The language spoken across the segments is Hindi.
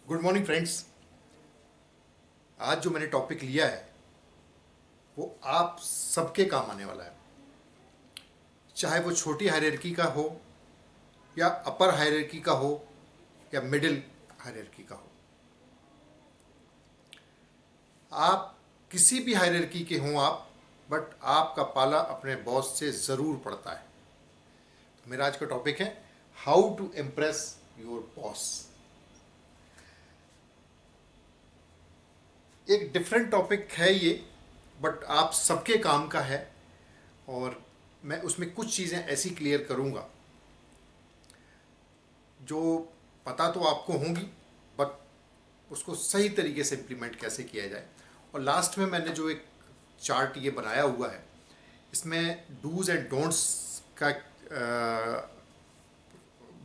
Good morning friends. आज जो मैंने टॉपिक लिया है वो आप सबके काम आने वाला है, चाहे वो छोटी हायरार्की का हो या अपर हायरार्की का हो या मिडिल हायरार्की का हो। आप किसी भी हायरार्की के हों आप, बट आपका पाला अपने बॉस से ज़रूर पड़ता है। तो मेरा आज का टॉपिक है how to impress your boss. एक डिफरेंट टॉपिक है ये, बट आप सबके काम का है और मैं उसमें कुछ चीज़ें ऐसी क्लियर करूँगा जो पता तो आपको होंगी, बट उसको सही तरीके से इम्प्लीमेंट कैसे किया जाए। और लास्ट में मैंने जो एक चार्ट ये बनाया हुआ है, इसमें डूज एंड डोंट्स का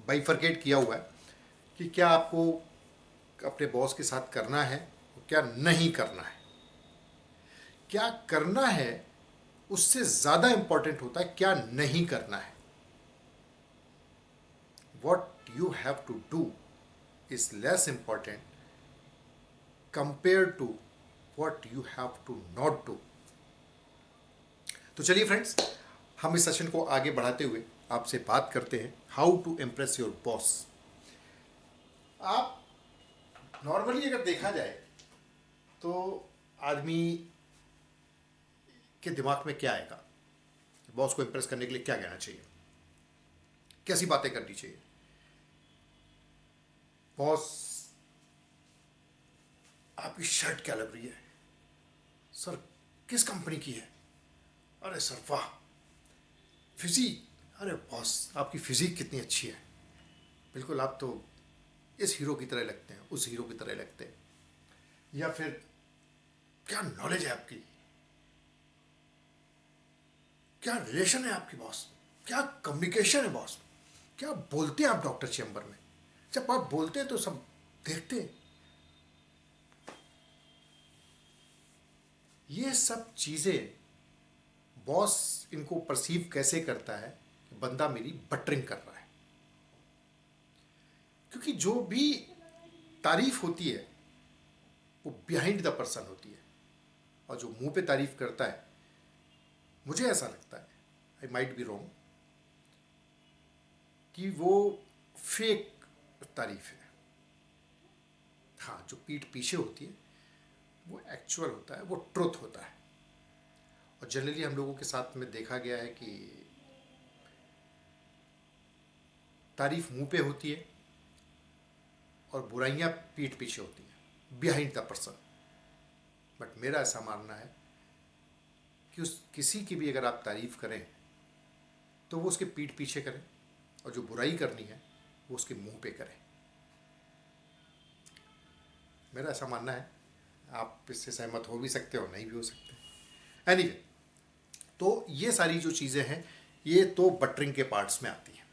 बाइफरकेट किया हुआ है कि क्या आपको अपने बॉस के साथ करना है और क्या नहीं करना है। क्या करना है उससे ज़्यादा इम्पॉर्टेंट होता है क्या नहीं करना है। What you have to do is less important compare to what you have to not do. तो चलिए फ्रेंड्स, हम इस सेशन को आगे बढ़ाते हुए आपसे बात करते हैं how to impress your boss. आप नॉर्मली अगर देखा जाए तो आदमी के दिमाग में क्या आएगा, बॉस को इम्प्रेस करने के लिए क्या कहना चाहिए, कैसी बातें करनी चाहिए। बॉस, आपकी शर्ट क्या लग रही है सर, किस कंपनी की है, अरे सर वाह, फिजिक, अरे बॉस आपकी फिजिक कितनी अच्छी है, बिल्कुल आप तो इस हीरो की तरह लगते हैं, उस हीरो की तरह लगते हैं। या फिर क्या नॉलेज है आपकी, क्या रिलेशन है आपकी बॉस, क्या कम्युनिकेशन है बॉस, क्या बोलते हैं आप डॉक्टर चैम्बर में, जब आप बोलते हैं तो सब देखते हैं। ये सब चीज़ें बॉस इनको परसीव कैसे करता है कि बंदा मेरी बटरिंग कर रहा है। क्योंकि जो भी तारीफ होती है वो बिहाइंड द पर्सन होती है, और जो मुंह पे तारीफ करता है, मुझे ऐसा लगता है, आई माइट बी रॉन्ग, कि वो फेक तारीफ है। हाँ, जो पीठ पीछे होती है वो एक्चुअल होता है, वो ट्रुथ होता है। और जनरली हम लोगों के साथ में देखा गया है कि तारीफ मुंह पे होती है और बुराइयां पीठ पीछे होती हैं, बिहाइंड द पर्सन। बट मेरा ऐसा मानना है कि उस किसी की भी अगर आप तारीफ करें तो वो उसके पीठ पीछे करें, और जो बुराई करनी है वो उसके मुंह पे करें। मेरा ऐसा मानना है, आप इससे सहमत हो भी सकते हो, नहीं भी हो सकते। एनीवे, तो ये सारी जो चीज़ें हैं ये तो बटरिंग के पार्ट्स में आती हैं।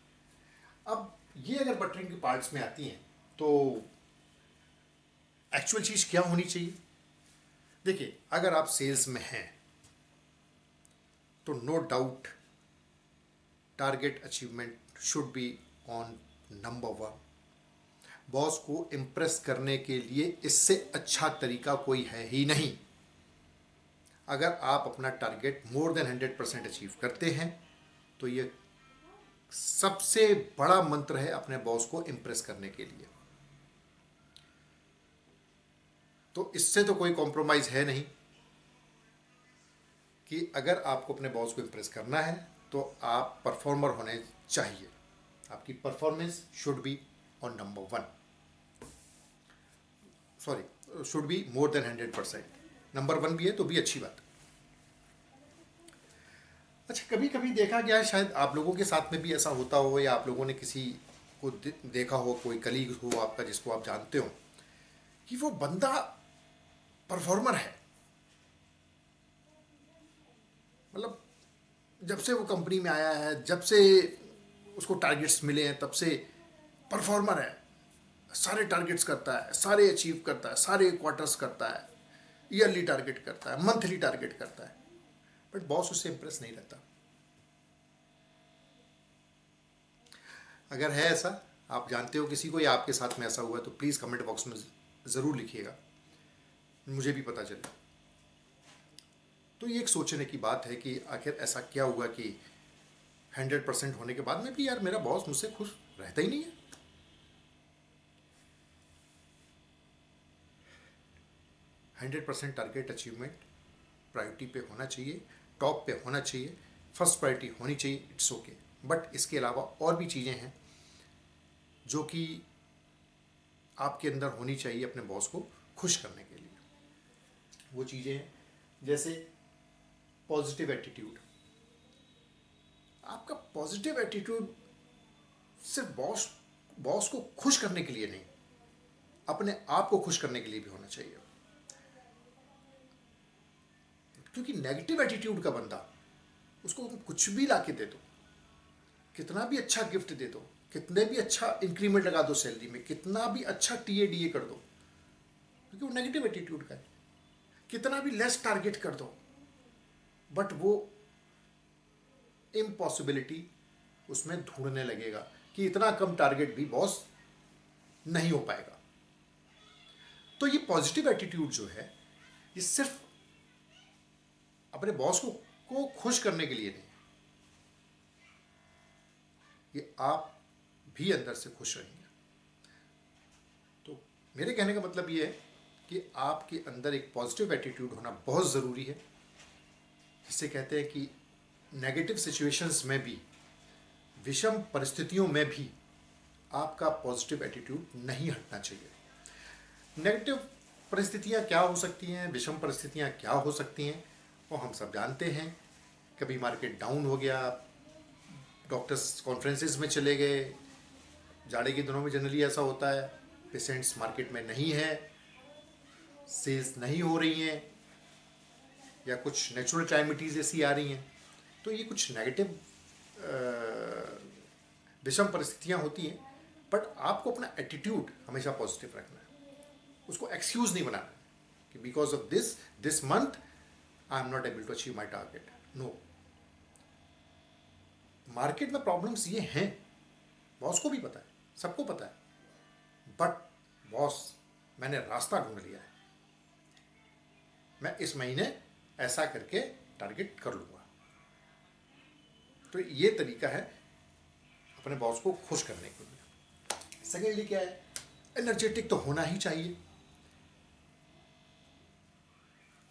अब ये अगर बटरिंग के पार्ट्स में आती हैं तो एक्चुअल चीज़ क्या होनी चाहिए। देखिए, अगर आप सेल्स में हैं तो no doubt target achievement should be on number one. Boss को इम्प्रेस करने के लिए इससे अच्छा तरीका कोई है ही नहीं। अगर आप अपना टारगेट मोर देन 100% अचीव करते हैं तो ये सबसे बड़ा मंत्र है अपने बॉस को इम्प्रेस करने के लिए। तो इससे तो कोई कॉम्प्रोमाइज़ है नहीं कि अगर आपको अपने बॉस को इम्प्रेस करना है तो आप परफॉर्मर होने चाहिए। आपकी performance should be on number one, sorry, should be more than 100%। Number one भी है तो भी अच्छी बात। अच्छा, कभी कभी देखा गया है, शायद आप लोगों के साथ में भी ऐसा होता हो, या आप लोगों ने किसी को देखा हो, कोई कलीग हो आपका जिसको आप जानते हो, कि वो बंदा परफॉर्मर है, मतलब जब से वो कंपनी में आया है, जब से उसको टारगेट्स मिले हैं, तब से परफॉर्मर है, सारे टारगेट्स करता है, सारे अचीव करता है, सारे क्वार्टर्स करता है, ईयरली टारगेट करता है, मंथली टारगेट करता है, बट बॉस उससे इंप्रेस नहीं रहता। अगर है ऐसा आप जानते हो किसी को या आपके साथ में ऐसा हुआ है तो प्लीज़ कमेंट बॉक्स में ज़रूर लिखिएगा, मुझे भी पता चले। तो ये एक सोचने की बात है कि आखिर ऐसा क्या हुआ कि 100% होने के बाद में भी यार मेरा बॉस मुझसे खुश रहता ही नहीं है। 100% टारगेट अचीवमेंट प्रायोरिटी पे होना चाहिए, टॉप पे होना चाहिए, फर्स्ट प्रायोरिटी होनी चाहिए, इट्स ओके। बट इसके अलावा और भी चीज़ें हैं जो कि आपके अंदर होनी चाहिए अपने बॉस को खुश करने के लिए। वो चीज़ें हैं जैसे पॉजिटिव एटीट्यूड। आपका पॉजिटिव एटीट्यूड सिर्फ बॉस को खुश करने के लिए नहीं, अपने आप को खुश करने के लिए भी होना चाहिए। क्योंकि नेगेटिव एटीट्यूड का बंदा, उसको कुछ भी ला के दे दो, कितना भी अच्छा गिफ्ट दे दो, कितने भी अच्छा इंक्रीमेंट लगा दो सैलरी में, कितना भी अच्छा टीए कर दो, क्योंकि वो नेगेटिव एटीट्यूड का है, कितना भी लेस टारगेट कर दो, बट वो इम्पॉसिबिलिटी उसमें ढूंढने लगेगा कि इतना कम टारगेट भी बॉस नहीं हो पाएगा। तो ये पॉजिटिव एटीट्यूड जो है, ये सिर्फ अपने बॉस को खुश करने के लिए नहीं, ये आप भी अंदर से खुश रहेंगे। तो मेरे कहने का मतलब ये है कि आपके अंदर एक पॉजिटिव एटीट्यूड होना बहुत ज़रूरी है, जिससे कहते हैं कि नेगेटिव सिचुएशंस में भी, विषम परिस्थितियों में भी आपका पॉजिटिव एटीट्यूड नहीं हटना चाहिए। नेगेटिव परिस्थितियाँ क्या हो सकती हैं, विषम परिस्थितियाँ क्या हो सकती हैं, वो हम सब जानते हैं। कभी मार्केट डाउन हो गया, डॉक्टर्स कॉन्फ्रेंसेस में चले गए, जाड़े के दिनों में जनरली ऐसा होता है, पेशेंट्स मार्केट में नहीं है, सेल्स नहीं हो रही हैं, या कुछ नेचुरल कैलेमिटीज़ ऐसी आ रही हैं। तो ये कुछ नेगेटिव विषम परिस्थितियाँ होती हैं, बट आपको अपना एटीट्यूड हमेशा पॉजिटिव रखना है, उसको एक्सक्यूज़ नहीं बनाना कि because of this month I am not able to achieve my target. No, market में प्रॉब्लम्स ये हैं, बॉस को भी पता है, सबको पता है, बट बॉस मैंने रास्ता ढूंढ लिया है, मैं इस महीने ऐसा करके टारगेट कर लूँगा। तो ये तरीका है अपने बॉस को खुश करने के लिए। सेकेंडली क्या है, एनर्जेटिक तो होना ही चाहिए,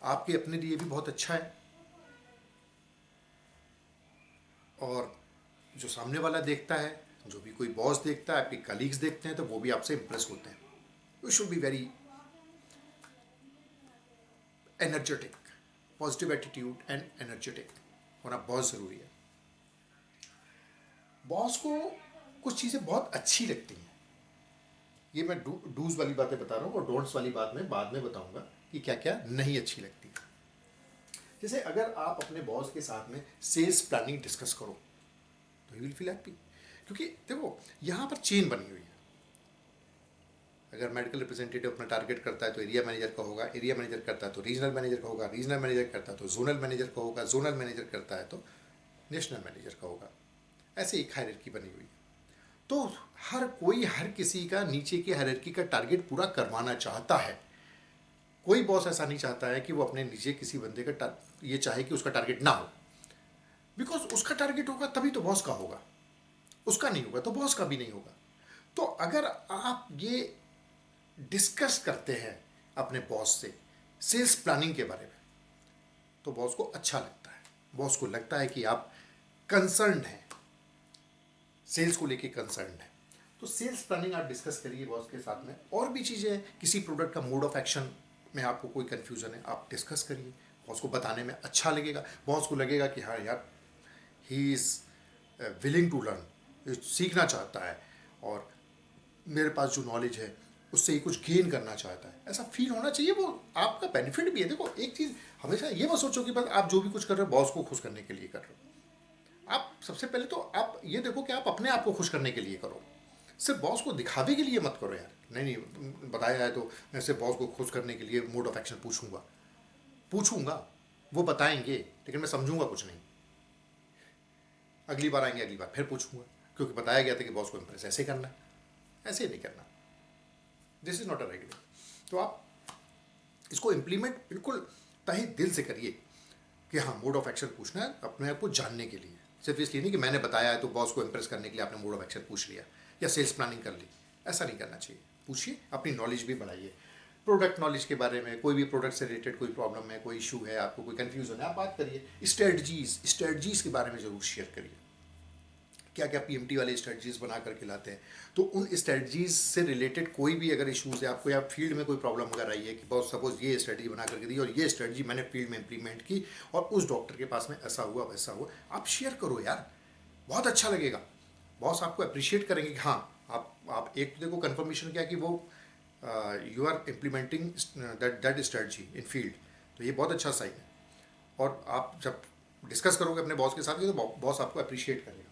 आपके अपने लिए भी बहुत अच्छा है, और जो सामने वाला देखता है, जो भी कोई बॉस देखता है, आपके कलीग्स देखते हैं, तो वो भी आपसे इंप्रेस होते हैं। You should be very energetic, positive attitude and energetic होना बहुत ज़रूरी है। बॉस को कुछ चीज़ें बहुत अच्छी लगती हैं, ये मैं डूज वाली बातें बता रहा हूँ, और डोंट्स वाली बात में बाद में बताऊंगा कि क्या क्या नहीं अच्छी लगती। जैसे अगर आप अपने बॉस के साथ में सेल्स प्लानिंग डिस्कस करो तो यू विल फील हैप्पी, क्योंकि देखो यहाँ पर चेन बनी हुई है। अगर मेडिकल रिप्रेजेंटेटिव अपना टारगेट करता है तो एरिया मैनेजर का होगा, एरिया मैनेजर करता है तो रीजनल मैनेजर का होगा, रीजनल मैनेजर करता है तो जोनल मैनेजर का होगा, जोनल मैनेजर करता है तो नेशनल मैनेजर का होगा। ऐसे एक हायरार्की बनी हुई है। तो हर कोई हर किसी का नीचे की हायरार्की का टारगेट पूरा करवाना चाहता है। कोई बॉस ऐसा नहीं चाहता है कि वो अपने नीचे किसी बंदे का ये चाहे कि उसका टारगेट ना हो, बिकॉज उसका टारगेट होगा तभी तो बॉस का होगा, उसका नहीं होगा तो बॉस का भी नहीं होगा। तो अगर आप ये डिस्कस करते हैं अपने बॉस से सेल्स प्लानिंग के बारे में, तो बॉस को अच्छा लगता है, बॉस को लगता है कि आप कंसर्न्ड हैं, सेल्स को लेके कंसर्न्ड है। तो सेल्स प्लानिंग आप डिस्कस करिए बॉस के साथ में। और भी चीज़ें, किसी प्रोडक्ट का मोड ऑफ एक्शन में आपको कोई कन्फ्यूज़न है, आप डिस्कस करिए, बॉस को बताने में अच्छा लगेगा, बॉस को लगेगा कि हाँ यार he is willing to learn, सीखना चाहता है, और मेरे पास जो नॉलेज है उससे ही कुछ गेन करना चाहता है, ऐसा फील होना चाहिए। वो आपका बेनिफिट भी है। देखो एक चीज़ हमेशा ये मत सोचो कि बस आप जो भी कुछ कर रहे हो बॉस को खुश करने के लिए कर रहे हो। आप सबसे पहले तो आप ये देखो कि आप अपने आप को खुश करने के लिए करो, सिर्फ बॉस को दिखावे के लिए मत करो यार। नहीं बताया है तो मैं सिर्फ बॉस को खुश करने के लिए मोड ऑफ एक्शन पूछूंगा, वो बताएंगे, लेकिन मैं समझूंगा कुछ नहीं। अगली बार आएंगे, अगली बार फिर पूछूंगा, क्योंकि बताया गया था कि बॉस को इम्प्रेस ऐसे करना है। ऐसे नहीं करना, this is not a right way. तो आप इसको इम्प्लीमेंट बिल्कुल तहे दिल से करिए कि हाँ, मोड ऑफ एक्शन पूछना है अपने आप को जानने के लिए, सिर्फ इसलिए नहीं कि मैंने बताया है तो बॉस को इम्प्रेस करने के लिए आपने मोड ऑफ एक्शन पूछ लिया या सेल्स प्लानिंग कर ली। ऐसा नहीं करना चाहिए। पूछिए, अपनी नॉलेज भी बढ़ाइए, प्रोडक्ट नॉलेज के बारे में, कोई भी प्रोडक्ट से रिलेटेड कोई प्रॉब्लम है, कोई इशू है, आपको कोई कन्फ्यूजन है, आप बात करिए। स्ट्रेटजीज के बारे में जरूर शेयर करिए, क्या क्या पीएमटी वाले स्ट्रेटजीज बना करके लाते हैं। तो उन स्ट्रेटजीज से रिलेटेड कोई भी अगर इशूज़ है आपको, या फील्ड में कोई प्रॉब्लम अगर आई है कि बहुत सपोज ये स्ट्रेटजी बना करके दी और ये स्ट्रेटजी मैंने फील्ड में इंप्लीमेंट की और उस डॉक्टर के पास में ऐसा हुआ वैसा हुआ, आप शेयर करो यार, बहुत अच्छा लगेगा। बॉस आपको अप्रिशिएट करेंगे कि हाँ, आप एक तो देखो कन्फर्मेशन क्या कि वो you are implementing that strategy in field, तो ये बहुत अच्छा साइन है। और आप जब डिस्कस करोगे अपने बॉस के साथ तो बॉस आपको अप्रिशिएट करेगा।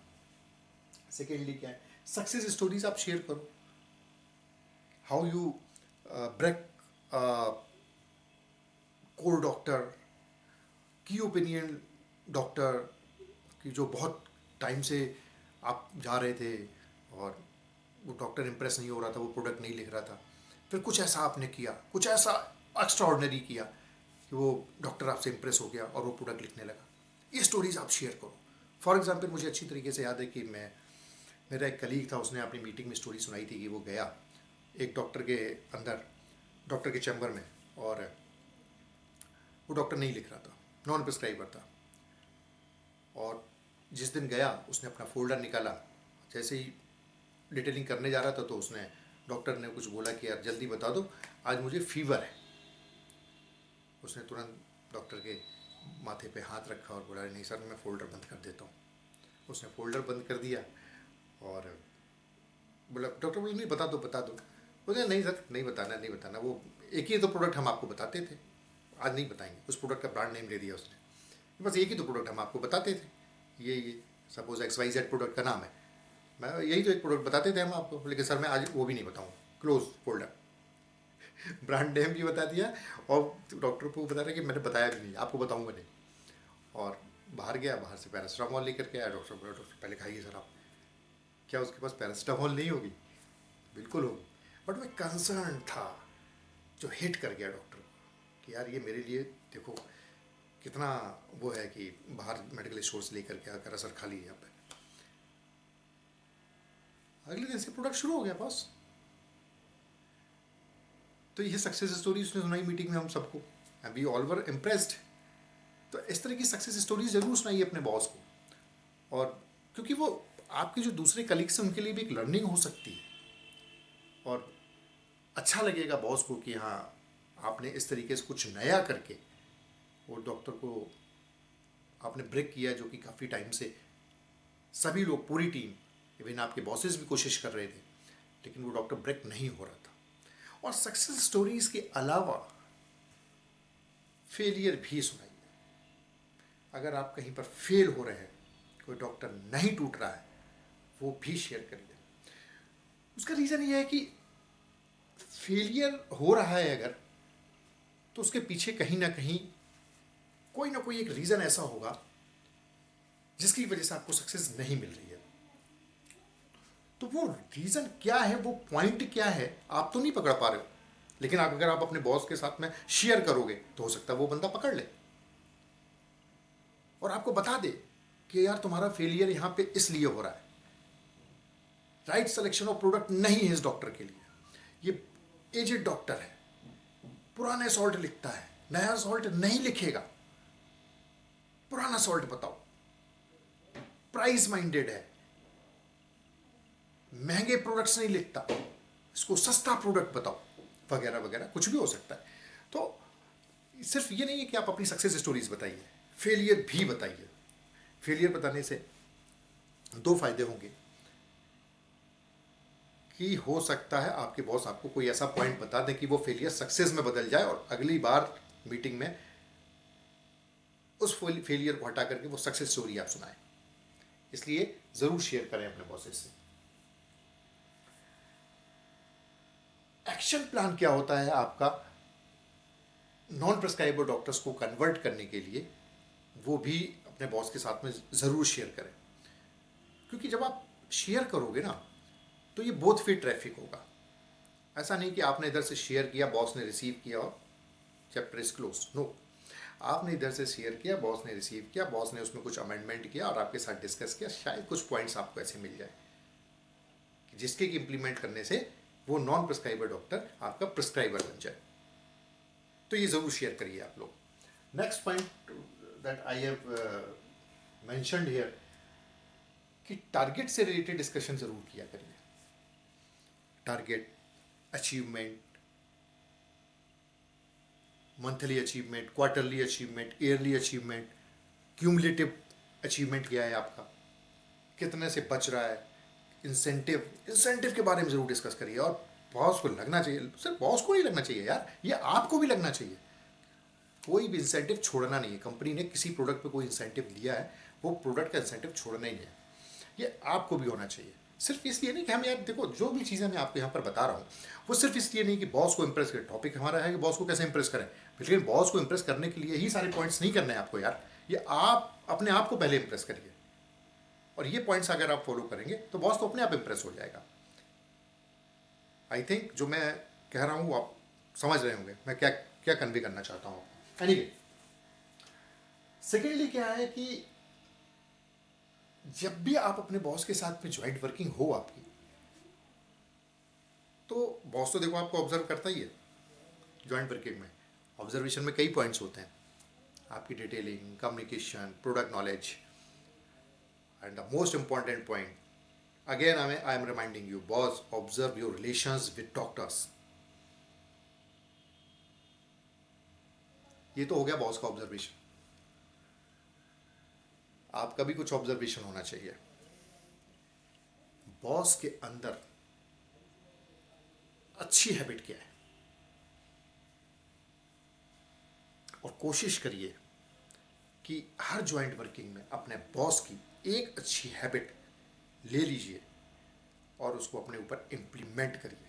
सेकेंडली क्या है, सक्सेस स्टोरीज आप शेयर करो, how you break core doctor, की ओपिनियन डॉक्टर कि जो बहुत टाइम से आप जा रहे थे और वो डॉक्टर इम्प्रेस नहीं हो रहा था, वो प्रोडक्ट नहीं लिख रहा था, फिर कुछ ऐसा आपने किया, कुछ ऐसा एक्स्ट्रा ऑर्डिनरी किया कि वो डॉक्टर आपसे इम्प्रेस हो गया और वो प्रोडक्ट लिखने लगा। ये स्टोरीज आप शेयर करो। फॉर एग्जाम्पल, मुझे अच्छी तरीके से याद है कि मेरा एक कलीग था, उसने अपनी मीटिंग में स्टोरी सुनाई थी कि वो गया एक डॉक्टर के अंदर, डॉक्टर के चैम्बर में, और वो डॉक्टर नहीं लिख रहा था, नॉन प्रिस्क्राइबर था। और जिस दिन गया उसने अपना फोल्डर निकाला, जैसे ही डिटेलिंग करने जा रहा था तो उसने, डॉक्टर ने कुछ बोला कि यार जल्दी बता दो, आज मुझे फीवर है। उसने तुरंत डॉक्टर के माथे पे हाथ रखा और बोला, नहीं सर, मैं फ़ोल्डर बंद कर देता हूँ। उसने फ़ोल्डर बंद कर दिया और बोला, डॉक्टर बोले नहीं, बता दो। बोले नहीं सर, नहीं बताना, वो एक ही तो प्रोडक्ट हम आपको बताते थे, आज नहीं बताएंगे। उस प्रोडक्ट का ब्रांड नेम दे दिया उसने, बस एक ही तो प्रोडक्ट हम आपको बताते थे, ये सपोज XYZ प्रोडक्ट का नाम है, मैं यही तो एक प्रोडक्ट बताते थे हम आपको, लेकिन सर मैं आज वो भी नहीं बताऊँगा, क्लोज फोल्डर। ब्रांड नेम भी बता दिया और डॉक्टर को बता रहा कि मैंने बताया भी नहीं, आपको बताऊँगा नहीं। और बाहर गया, बाहर से पैरासीटामोल लेकर के आया। डॉक्टर बोला, डॉक्टर पहले खाइए सर आप। क्या उसके पास पैरासीटामोल नहीं होगी? बिल्कुल होगी। बट मैं कंसर्न था, जो हिट कर गया डॉक्टर को कि यार ये मेरे लिए देखो कितना वो है कि बाहर मेडिकल स्टोर से लेकर के आकर सर खा लीजिए यहाँ पे। अगले दिन से प्रोडक्ट शुरू हो गया बॉस। तो ये सक्सेस स्टोरी उसने सुनाई मीटिंग में हम सबको, and we all were impressed. तो इस तरह की सक्सेस स्टोरीज जरूर सुनाइए अपने बॉस को, और क्योंकि वो आपके जो दूसरे कलीग्स हैं उनके लिए भी एक लर्निंग हो सकती है, और अच्छा लगेगा बॉस को कि हाँ, आपने इस तरीके से कुछ नया करके वो डॉक्टर को आपने ब्रेक किया, जो कि काफ़ी टाइम से सभी लोग, पूरी टीम, इवन आपके बॉसेस भी कोशिश कर रहे थे, लेकिन वो डॉक्टर ब्रेक नहीं हो रहा था। और सक्सेस स्टोरीज के अलावा फेलियर भी सुनाइए। अगर आप कहीं पर फेल हो रहे हैं, कोई डॉक्टर नहीं टूट रहा है, वो भी शेयर करिए। उसका रीज़न ये है कि फेलियर हो रहा है अगर, तो उसके पीछे कहीं ना कहीं कोई ना कोई एक रीज़न ऐसा होगा जिसकी वजह से आपको सक्सेस नहीं मिल रही है। तो वो रीज़न क्या है, वो पॉइंट क्या है, आप तो नहीं पकड़ पा रहे हो, लेकिन अगर आप अपने बॉस के साथ में शेयर करोगे तो हो सकता है वो बंदा पकड़ ले और आपको बता दे कि यार तुम्हारा फेलियर यहाँ पे इसलिए हो रहा है, राइट सिलेक्शन ऑफ प्रोडक्ट नहीं है इस डॉक्टर के लिए, ये एजेड डॉक्टर है, पुराने सॉल्ट लिखता है, नया सॉल्ट नहीं लिखेगा, पुराना सॉल्ट बताओ, प्राइस माइंडेड है, महंगे प्रोडक्ट्स नहीं लिखता, इसको सस्ता प्रोडक्ट बताओ, वगैरह वगैरह, कुछ भी हो सकता है। तो सिर्फ ये नहीं है कि आप अपनी सक्सेस स्टोरीज बताइए, फेलियर भी बताइए। फेलियर बताने से दो फायदे होंगे कि हो सकता है आपके बॉस आपको कोई ऐसा पॉइंट बता दें कि वो फेलियर सक्सेस में बदल जाए और अगली बार मीटिंग में उस फेलियर को हटा करके वो सक्सेस स्टोरी आप सुनाएं। इसलिए ज़रूर शेयर करें अपने बॉसेस से। एक्शन प्लान क्या होता है आपका नॉन प्रिस्क्राइबर डॉक्टर्स को कन्वर्ट करने के लिए, वो भी अपने बॉस के साथ में ज़रूर शेयर करें। क्योंकि जब आप शेयर करोगे ना, तो ये बोथ वे ट्रैफिक होगा। ऐसा नहीं कि आपने इधर से शेयर किया, बॉस ने रिसीव किया और चैप्टर इज क्लोज। नो, आपने इधर से शेयर किया, बॉस ने रिसीव किया, बॉस ने उसमें कुछ अमेंडमेंट किया और आपके साथ डिस्कस किया, शायद कुछ पॉइंट्स आपको ऐसे मिल जाए जिसके कि इम्प्लीमेंट करने से वो नॉन प्रिस्क्राइबर डॉक्टर आपका प्रिस्क्राइबर बन जाए। तो ये ज़रूर शेयर करिए आप लोग। Next point that I have mentioned here कि टारगेट से रिलेटेड डिस्कशन ज़रूर किया करिए। Target, achievement, monthly achievement, quarterly achievement, yearly achievement, cumulative achievement क्या है आपका, कितने से बच रहा है, इंसेंटिव के बारे में ज़रूर डिस्कस करिए। और बॉस को लगना चाहिए, सिर्फ बॉस को नहीं लगना चाहिए यार, ये आपको भी लगना चाहिए। कोई भी इंसेंटिव छोड़ना नहीं है। कंपनी ने किसी प्रोडक्ट पे कोई इंसेंटिव दिया है, वो प्रोडक्ट का इंसेंटिव छोड़ना ही है, ये आपको भी होना चाहिए। सिर्फ इसलिए नहीं कि हम यार देखो, जो भी चीज़ें मैं आपको यहाँ पर बता रहा हूँ वो सिर्फ इसलिए नहीं कि बॉस को इंप्रेस करें। टॉपिक हमारा है कि बॉस को कैसे इंप्रेस करें, लेकिन बॉस को इंप्रेस करने के लिए ही सारे पॉइंट्स नहीं करने हैं आपको यार। ये आप अपने आप को पहले इंप्रेस करिए, और ये पॉइंट्स अगर आप फॉलो करेंगे तो बॉस तो अपने आप इंप्रेस हो जाएगा। आई थिंक जो मैं कह रहा हूँ आप समझ रहे होंगे मैं क्या क्या कन्वे करना चाहता हूँ। एनीवे, सेकेंडली क्या है कि जब भी आप अपने बॉस के साथ में ज्वाइंट वर्किंग हो आपकी, तो बॉस तो देखो आपको ऑब्जर्व करता ही है। ज्वाइंट वर्किंग में ऑब्जर्वेशन में कई पॉइंट्स होते हैं, आपकी detailing, communication, product knowledge, and the most important point again I am reminding you, boss observe your relations with doctors. ये तो हो गया बॉस का ऑब्जर्वेशन। आपका भी कुछ ऑब्जर्वेशन होना चाहिए। बॉस के अंदर अच्छी हैबिट क्या है, और कोशिश करिए कि हर ज्वाइंट वर्किंग में अपने बॉस की एक अच्छी हैबिट ले लीजिए और उसको अपने ऊपर इम्प्लीमेंट करिए।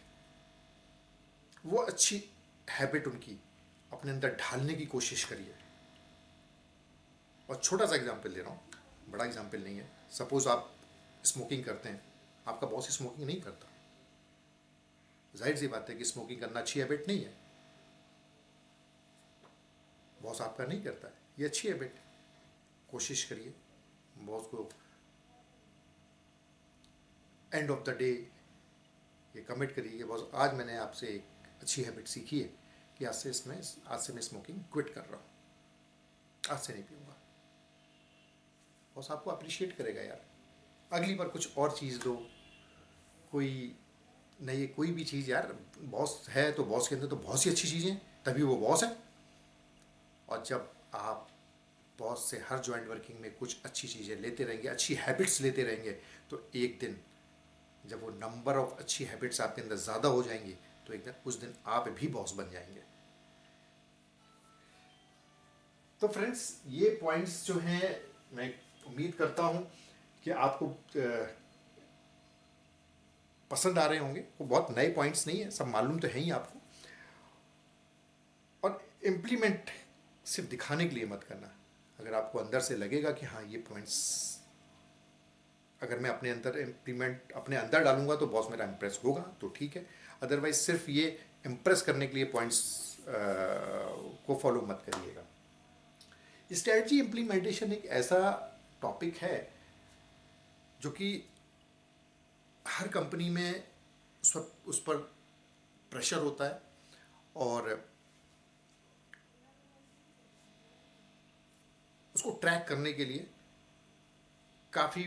वो अच्छी हैबिट उनकी अपने अंदर ढालने की कोशिश करिए। और छोटा सा एग्जांपल दे रहा हूँ, बड़ा एग्जांपल नहीं है। सपोज आप स्मोकिंग करते हैं, आपका बॉस स्मोकिंग नहीं करता, जाहिर सी बात है कि स्मोकिंग करना अच्छी हैबिट नहीं है, बॉस आपका नहीं करता है, ये अच्छी हैबिट। कोशिश करिए बॉस को एंड ऑफ द डे ये कमिट करिए कि बॉस आज मैंने आपसे एक अच्छी हैबिट सीखी है कि आज से मैं स्मोकिंग क्विट कर रहा हूँ, आज से नहीं पीऊँगा। बॉस आपको अप्रिशिएट करेगा यार। अगली बार कुछ और चीज़ दो, कोई नहीं, कोई भी चीज़ यार, बॉस है तो बॉस के अंदर तो बहुत सी अच्छी चीज़ें हैं, तभी वो बॉस है। और जब आप बॉस से हर ज्वाइंट वर्किंग में कुछ अच्छी चीज़ें लेते रहेंगे, अच्छी हैबिट्स लेते रहेंगे, तो एक दिन जब वो नंबर ऑफ अच्छी हैबिट्स आपके अंदर ज़्यादा हो जाएंगी, तो एक दिन उस दिन आप भी बॉस बन जाएंगे। तो फ्रेंड्स, ये पॉइंट्स जो हैं, मैं उम्मीद करता हूँ कि आपको पसंद आ रहे होंगे। वो बहुत नए पॉइंट्स नहीं है, सब मालूम तो है ही आपको। और इम्प्लीमेंट सिर्फ दिखाने के लिए मत करना। अगर आपको अंदर से लगेगा कि हाँ ये पॉइंट्स अगर मैं अपने अंदर इम्प्लीमेंट अपने अंदर डालूंगा तो बॉस मेरा इम्प्रेस होगा, तो ठीक है। अदरवाइज सिर्फ ये इम्प्रेस करने के लिए पॉइंट्स को फॉलो मत करिएगा। स्ट्रेटजी इम्प्लीमेंटेशन एक ऐसा टॉपिक है जो कि हर कंपनी में उस पर प्रेशर होता है, और उसको ट्रैक करने के लिए काफ़ी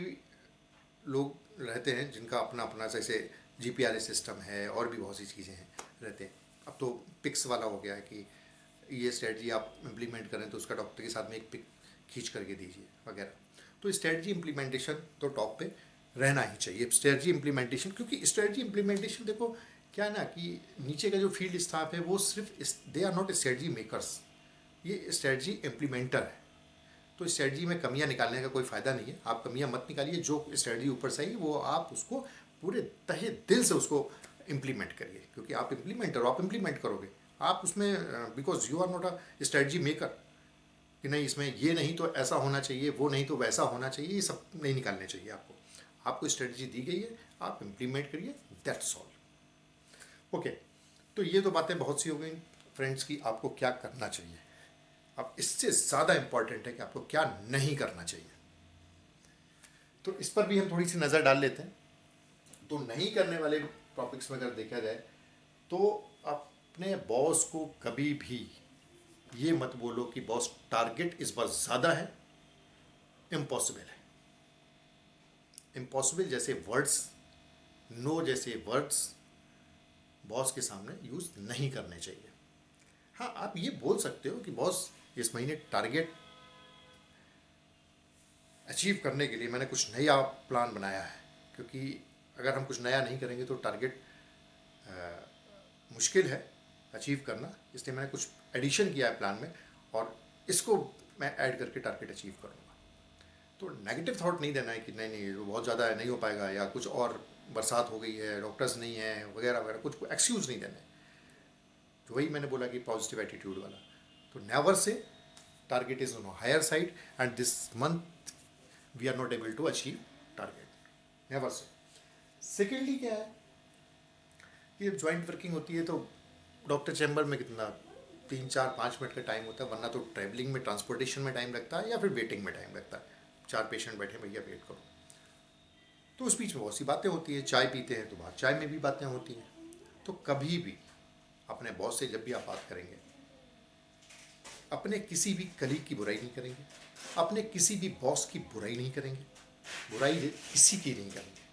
लोग रहते हैं जिनका अपना अपना, जैसे GPRS सिस्टम है और भी बहुत सी चीज़ें हैं रहते हैं। अब तो पिक्स वाला हो गया है कि ये स्ट्रेटजी आप इम्प्लीमेंट करें तो उसका डॉक्टर के साथ में एक पिक खींच करके दीजिए वगैरह। तो स्ट्रेटजी इम्प्लीमेंटेशन तो टॉप पे रहना ही चाहिए। स्ट्रेटजी इम्प्लीमेंटेशन, क्योंकि स्ट्रेटजी इम्प्लीमेंटेशन देखो क्या है ना कि नीचे का जो फील्ड स्टाफ है वो सिर्फ they are not strategy makers, ये स्ट्रेटजी इम्प्लीमेंटर है। तो स्ट्रेटजी में कमियां निकालने का कोई फ़ायदा नहीं है। आप कमियां मत निकालिए, जो स्ट्रेटजी ऊपर से आई वो आप उसको पूरे तहे दिल से उसको इम्प्लीमेंट करिए, क्योंकि आप इम्प्लीमेंटर हो, आप इम्प्लीमेंट करोगे। आप उसमें because you are not a strategy maker कि नहीं इसमें ये नहीं तो ऐसा होना चाहिए, वो नहीं तो वैसा होना चाहिए, ये सब नहीं निकालने चाहिए आपको। आपको स्ट्रेटजी दी गई है, आप इम्प्लीमेंट करिए, दैट्स ऑल। ओके, तो ये तो बातें बहुत सी हो गई फ्रेंड्स की आपको क्या करना चाहिए। अब इससे ज़्यादा इम्पॉर्टेंट है कि आपको क्या नहीं करना चाहिए, तो इस पर भी हम थोड़ी सी नज़र डाल लेते हैं। तो नहीं करने वाले टॉपिक्स में अगर देखा जाए तो अपने बॉस को कभी भी ये मत बोलो कि बॉस टारगेट इस बार ज़्यादा है, इम्पॉसिबल है। इम्पॉसिबल जैसे वर्ड्स, नो जैसे वर्ड्स बॉस के सामने यूज़ नहीं करने चाहिए। हाँ, आप ये बोल सकते हो कि बॉस इस महीने टारगेट अचीव करने के लिए मैंने कुछ नया प्लान बनाया है, क्योंकि अगर हम कुछ नया नहीं करेंगे तो टारगेट मुश्किल है अचीव करना, इसलिए मैंने कुछ एडिशन किया है प्लान में और इसको मैं ऐड करके टारगेट अचीव करूँगा। तो नेगेटिव थॉट नहीं देना है कि नहीं नहीं बहुत ज़्यादा है, नहीं हो पाएगा, या कुछ और बरसात हो गई है, डॉक्टर्स नहीं है वगैरह वगैरह, कुछ एक्सक्यूज़ नहीं देना है। तो वही मैंने बोला कि पॉजिटिव एटीट्यूड वाला। तो never say target is on higher side and this month we are not able to achieve target, never say. Secondly क्या है कि जब ज्वाइंट वर्किंग होती है तो डॉक्टर चैम्बर में कितना 3 4 5 मिनट का टाइम होता है, वरना तो ट्रैवलिंग में ट्रांसपोर्टेशन में टाइम लगता है या फिर वेटिंग में टाइम लगता है। 4 पेशेंट बैठे, भैया वेट करो, तो उस बीच में बहुत सी बातें होती हैं। चाय पीते हैं तो बाहर चाय में भी बातें होती हैं। तो कभी भी अपने बॉस से जब भी आप बात करेंगे, अपने किसी भी कलीग की बुराई नहीं करेंगे, अपने किसी भी बॉस की बुराई नहीं करेंगे, बुराई किसी की नहीं करेंगे।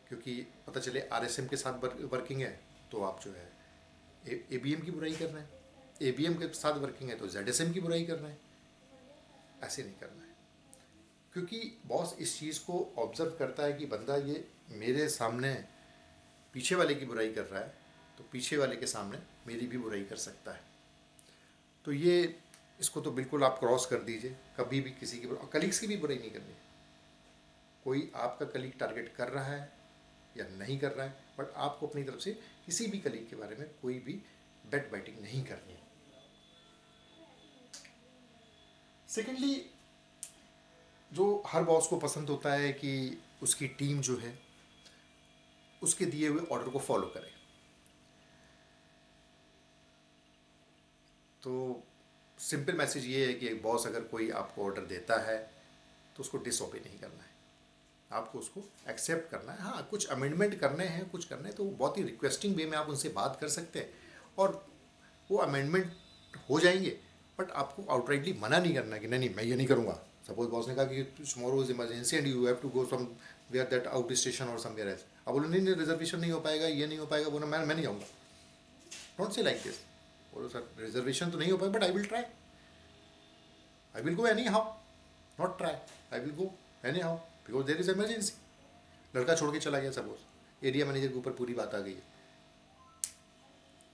क्योंकि पता चले आरएसएम के साथ वर्किंग है तो आप जो है एबीएम की बुराई कर रहे हैं, एबीएम के साथ वर्किंग है तो जेडएसएम की बुराई कर रहे हैं। ऐसे नहीं करना है, क्योंकि बॉस इस चीज़ को ऑब्जर्व करता है कि बंदा ये मेरे सामने पीछे वाले की बुराई कर रहा है, तो पीछे वाले के सामने मेरी भी बुराई कर सकता है। तो ये इसको तो बिल्कुल आप क्रॉस कर दीजिए, कभी भी किसी की कलीग्स की भी बुराई नहीं करनी। कोई आपका कलीग टारगेट कर रहा है या नहीं कर रहा है, बट आपको अपनी तरफ से किसी भी कलीग के बारे में कोई भी बैक बाइटिंग नहीं करनी है। सेकेंडली, जो हर बॉस को पसंद होता है कि उसकी टीम जो है उसके दिए हुए ऑर्डर को फॉलो करे। तो सिंपल मैसेज ये है कि एक बॉस अगर कोई आपको ऑर्डर देता है तो उसको डिसओबे नहीं करना है, आपको उसको एक्सेप्ट करना है। हाँ, कुछ अमेंडमेंट करने हैं, कुछ करने हैं तो बहुत ही रिक्वेस्टिंग वे में आप उनसे बात कर सकते हैं और वो अमेंडमेंट हो जाएंगे। बट आपको आउटराइटली मना नहीं करना कि नहीं नहीं मैं ये नहीं करूँगा। सपोज बॉस ने कहा कि tomorrow is emergency and you have to go from where that out station और समवेयर एल्स, अब बोलो नहीं नहीं रिजर्वेशन नहीं हो पाएगा, ये नहीं हो पाएगा, बोला मैं नहीं जाऊँगा। डोंट से लाइक दिस, बोलो सर रिजर्वेशन तो नहीं हो पाएगा but I will try, I will go any how, not try, I will go any how because there is emergency. लड़का छोड़ के चला गया, सपोज एरिया मैनेजर के ऊपर पूरी बात आ गई है,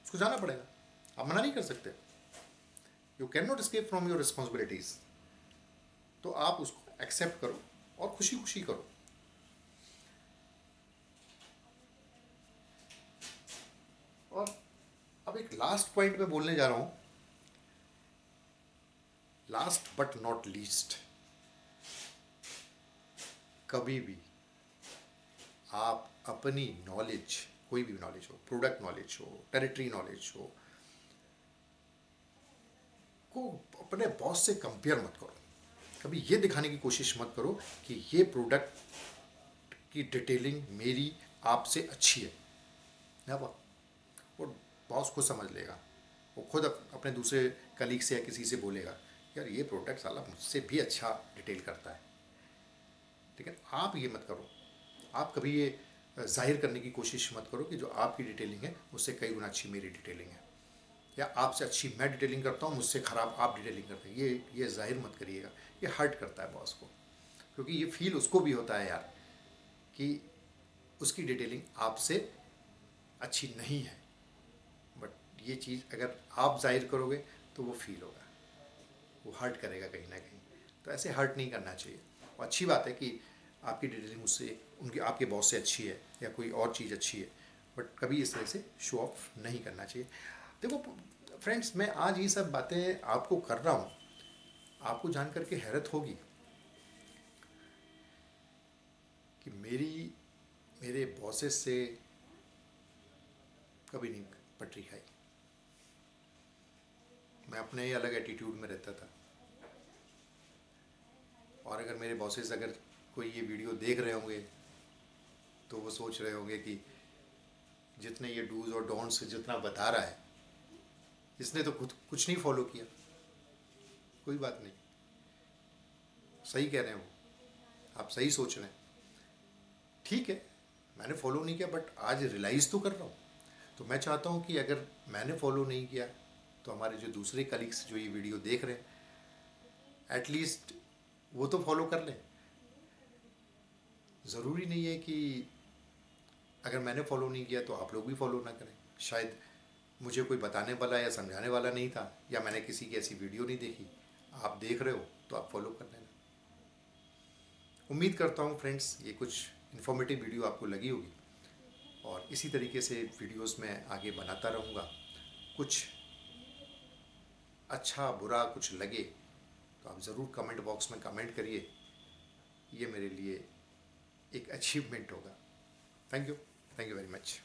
उसको जाना पड़ेगा, आप मना नहीं कर सकते। You can not escape from your responsibilities. तो आप उसको एक्सेप्ट करो और खुशी खुशी करो। और अब एक लास्ट पॉइंट में बोलने जा रहा हूं, लास्ट बट नॉट लीस्ट, कभी भी आप अपनी नॉलेज, कोई भी नॉलेज हो, प्रोडक्ट नॉलेज हो, टेरिटरी नॉलेज हो, को अपने बॉस से कंपेयर मत करो। कभी ये दिखाने की कोशिश मत करो कि ये प्रोडक्ट की डिटेलिंग मेरी आपसे अच्छी है। नेवर। वो बॉस खुद समझ लेगा, वो खुद अपने दूसरे कलीग से या किसी से बोलेगा यार ये प्रोडक्ट साला मुझसे भी अच्छा डिटेल करता है। लेकिन आप ये मत करो, आप कभी ये जाहिर करने की कोशिश मत करो कि जो आपकी डिटेलिंग है उससे कई गुना अच्छी मेरी डिटेलिंग है, या आपसे अच्छी मैं डिटेलिंग करता हूँ मुझसे ख़राब आप डिटेलिंग करते हैं। ये जाहिर मत करिएगा, ये हर्ट करता है बॉस को, क्योंकि ये फील उसको भी होता है यार कि उसकी डिटेलिंग आपसे अच्छी नहीं है। बट ये चीज़ अगर आप जाहिर करोगे तो वो फील होगा, वो हर्ट करेगा कहीं ना कहीं। तो ऐसे हर्ट नहीं करना चाहिए। और अच्छी बात है कि आपकी डिटेलिंग मुझसे, उनकी आपके बॉस से अच्छी है या कोई और चीज़ अच्छी है, बट कभी इस तरह से शो ऑफ नहीं करना चाहिए। देखो फ्रेंड्स, मैं आज ये सब बातें आपको कर रहा हूँ, आपको जान करके हैरत होगी कि मेरे बॉसेस से कभी नहीं पटरी खाई। मैं अपने ही अलग एटीट्यूड में रहता था। और अगर मेरे बॉसेस अगर कोई ये वीडियो देख रहे होंगे तो वो सोच रहे होंगे कि जितने ये डूज और डोंट्स जितना बता रहा है, इसने तो खुद कुछ नहीं फॉलो किया। कोई बात नहीं, सही कह रहे हैं वो, आप सही सोच रहे हैं, ठीक है। मैंने फॉलो नहीं किया बट आज रियलाइज़ तो कर रहा हूँ। तो मैं चाहता हूँ कि अगर मैंने फॉलो नहीं किया तो हमारे जो दूसरे कलीग्स जो ये वीडियो देख रहे हैं एटलीस्ट वो तो फॉलो कर लें। ज़रूरी नहीं है कि अगर मैंने फॉलो नहीं किया तो आप लोग भी फॉलो ना करें। शायद मुझे कोई बताने वाला या समझाने वाला नहीं था, या मैंने किसी की ऐसी वीडियो नहीं देखी। आप देख रहे हो तो आप फॉलो कर लेना। उम्मीद करता हूँ फ्रेंड्स ये कुछ इन्फॉर्मेटिव वीडियो आपको लगी होगी, और इसी तरीके से वीडियोस में आगे बनाता रहूँगा। कुछ अच्छा बुरा कुछ लगे तो आप ज़रूर कमेंट बॉक्स में कमेंट करिए, ये मेरे लिए एक अचीवमेंट होगा। Thank you very much.